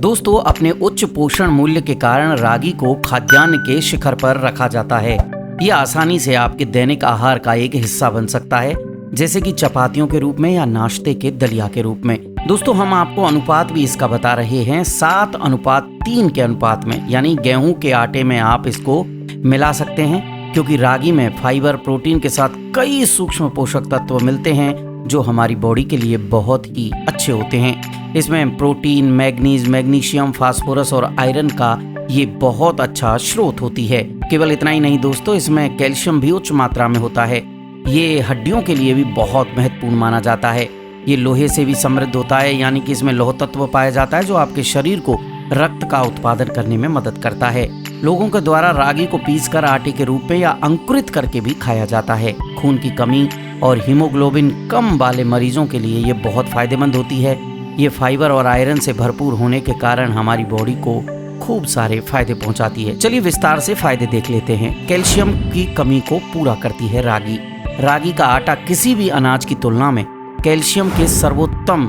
दोस्तों, अपने उच्च पोषण मूल्य के कारण रागी को खाद्यान्न के शिखर पर रखा जाता है। ये आसानी से आपके दैनिक आहार का एक हिस्सा बन सकता है, जैसे कि चपातियों के रूप में या नाश्ते के दलिया के रूप में। दोस्तों, हम आपको अनुपात भी इसका बता रहे हैं 7:3 के अनुपात में, यानी गेहूं के आटे में आप इसको मिला सकते हैं, क्योंकि रागी में फाइबर, प्रोटीन के साथ कई सूक्ष्म पोषक तत्व मिलते हैं जो हमारी बॉडी के लिए बहुत ही अच्छे होते हैं। इसमें प्रोटीन, मैग्नीज, मैग्नीशियम, फास्फोरस और आयरन का ये बहुत अच्छा स्रोत होती है। केवल इतना ही नहीं दोस्तों, इसमें कैल्शियम भी उच्च मात्रा में होता है। ये हड्डियों के लिए भी बहुत महत्वपूर्ण माना जाता है। ये लोहे से भी समृद्ध होता है, यानी कि इसमें लौह तत्व पाया जाता है जो आपके शरीर को रक्त का उत्पादन करने में मदद करता है। लोगों के द्वारा रागी को पीसकर आटे के रूप में या अंकुरित करके भी खाया जाता है। खून की कमी और हीमोग्लोबिन कम वाले मरीजों के लिए ये बहुत फायदेमंद होती है। ये फाइबर और आयरन से भरपूर होने के कारण हमारी बॉडी को खूब सारे फायदे पहुंचाती है। चलिए विस्तार से फायदे देख लेते हैं। कैल्शियम की कमी को पूरा करती है रागी। रागी का आटा किसी भी अनाज की तुलना में कैल्शियम के सर्वोत्तम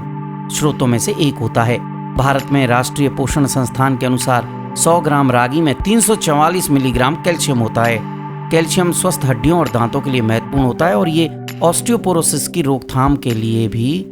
स्रोतों में से एक होता है। भारत में राष्ट्रीय पोषण संस्थान के अनुसार 100 ग्राम रागी में 344 मिलीग्राम कैल्शियम होता है। कैल्शियम स्वस्थ हड्डियों और दांतों के लिए महत्वपूर्ण होता है और ये ऑस्टियोपोरोसिस की रोकथाम के लिए भी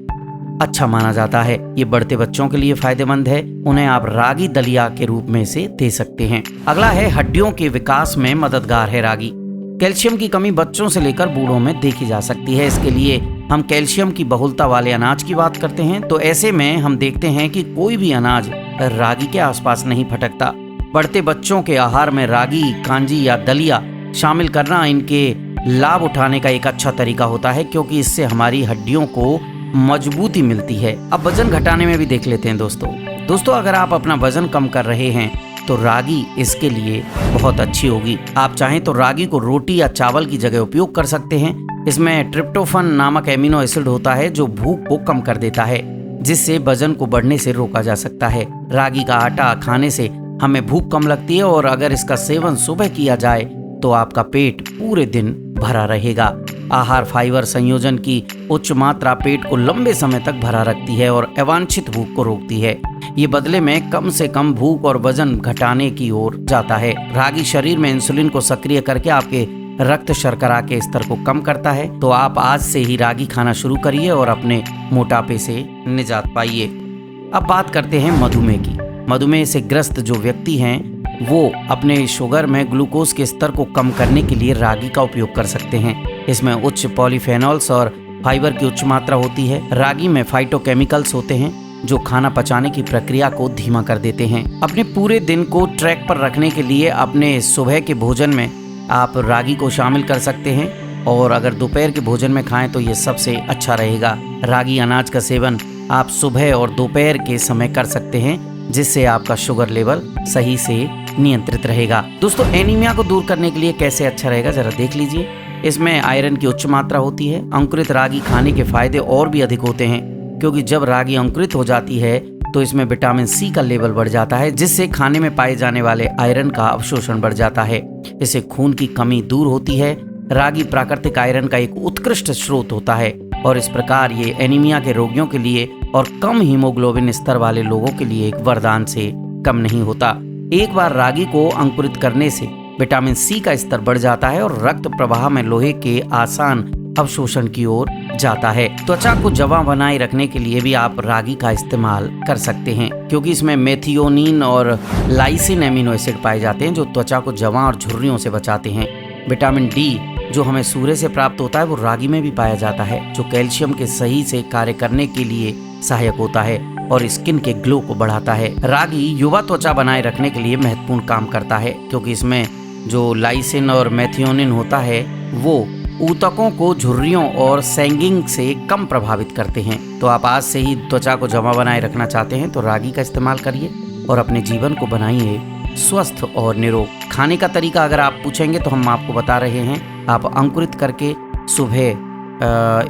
अच्छा माना जाता है। ये बढ़ते बच्चों के लिए फायदेमंद है। उन्हें आप रागी दलिया के रूप में से दे सकते हैं। अगला है हड्डियों के विकास में मददगार है रागी। कैल्शियम की कमी बच्चों से लेकर बूढ़ों में देखी जा सकती है। इसके लिए हम कैल्शियम की बहुलता वाले अनाज की बात करते हैं, तो ऐसे में हम देखते हैं कि कोई भी अनाज रागी के आसपास नहीं फटकता। बढ़ते बच्चों के आहार में रागी, कांजी या दलिया शामिल करना इनके लाभ उठाने का एक अच्छा तरीका होता है, क्योंकि इससे हमारी हड्डियों को मजबूती मिलती है। अब वजन घटाने में भी देख लेते हैं दोस्तों, अगर आप अपना वजन कम कर रहे हैं तो रागी इसके लिए बहुत अच्छी होगी। आप चाहें तो रागी को रोटी या चावल की जगह उपयोग कर सकते हैं। इसमें ट्रिप्टोफन नामक एमिनो एसिड होता है जो भूख को कम कर देता है, जिससे वजन को बढ़ने से रोका जा सकता है। रागी का आटा खाने से हमें भूख कम लगती है और अगर इसका सेवन सुबह किया जाए तो आपका पेट पूरे दिन भरा रहेगा। आहार फाइबर संयोजन की उच्च मात्रा पेट को लंबे समय तक भरा रखती है और अवांछित भूख को रोकती है। ये बदले में कम से कम भूख और वजन घटाने की ओर जाता है। रागी शरीर में इंसुलिन को सक्रिय करके आपके रक्त शर्करा के स्तर को कम करता है। तो आप आज से ही रागी खाना शुरू करिए और अपने मोटापे से निजात पाइए। अब बात करते हैं मधुमेह की। मधुमेह से ग्रस्त जो व्यक्ति हैं वो अपने शुगर में ग्लूकोज के स्तर को कम करने के लिए रागी का उपयोग कर सकते हैं। इसमें उच्च पॉलीफेनॉल्स और फाइबर की उच्च मात्रा होती है। रागी में फाइटोकेमिकल्स होते हैं जो खाना पचाने की प्रक्रिया को धीमा कर देते हैं। अपने पूरे दिन को ट्रैक पर रखने के लिए अपने सुबह के भोजन में आप रागी को शामिल कर सकते हैं और अगर दोपहर के भोजन में खाएं तो ये सबसे अच्छा रहेगा। रागी अनाज का सेवन आप सुबह और दोपहर के समय कर सकते हैं, जिससे आपका शुगर लेवल सही से नियंत्रित रहेगा। दोस्तों, एनीमिया को दूर करने के लिए कैसे अच्छा रहेगा जरा देख लीजिए। इसमें आयरन की उच्च मात्रा होती है। अंकुरित रागी खाने के फायदे और भी अधिक होते हैं, क्योंकि जब रागी अंकुरित हो जाती है तो इसमें विटामिन सी का लेवल बढ़ जाता है, जिससे खाने में पाए जाने वाले आयरन का अवशोषण बढ़ जाता है। इससे खून की कमी दूर होती है। रागी प्राकृतिक आयरन का एक उत्कृष्ट स्रोत होता है और इस प्रकार ये एनीमिया के रोगियों के लिए और कम हीमोग्लोबिन स्तर वाले लोगों के लिए एक वरदान से कम नहीं होता। एक बार रागी को अंकुरित करने से विटामिन सी का स्तर बढ़ जाता है और रक्त प्रवाह में लोहे के आसान अवशोषण की ओर जाता है। त्वचा को जवां बनाए रखने के लिए भी आप रागी का इस्तेमाल कर सकते हैं, क्योंकि इसमें मेथियोनिन और लाइसिन एमिनो एसिड पाए जाते हैं जो त्वचा को जवां और झुर्रियों से बचाते हैं। विटामिन डी जो हमें सूर्य से प्राप्त होता है वो रागी में भी पाया जाता है, जो कैल्शियम के सही से कार्य करने के लिए सहायक होता है और स्किन के ग्लो को बढ़ाता है। रागी युवा त्वचा बनाए रखने के लिए महत्वपूर्ण काम करता है, क्योंकि इसमें जो लाइसिन और मेथियोनिन होता है वो ऊतकों को झुर्रियों और सैगिंग से कम प्रभावित करते हैं। तो आप आज से ही त्वचा को जमा बनाए रखना चाहते हैं तो रागी का इस्तेमाल करिए और अपने जीवन को बनाइए स्वस्थ और निरोग। खाने का तरीका अगर आप पूछेंगे तो हम आपको बता रहे हैं। आप अंकुरित करके सुबह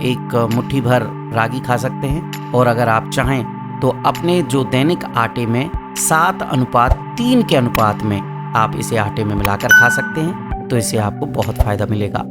एक मुट्ठी भर रागी खा सकते हैं और अगर आप चाहें तो अपने जो दैनिक आटे में 7:3 के अनुपात में आप इसे आटे में मिलाकर खा सकते हैं, तो इससे आपको बहुत फायदा मिलेगा।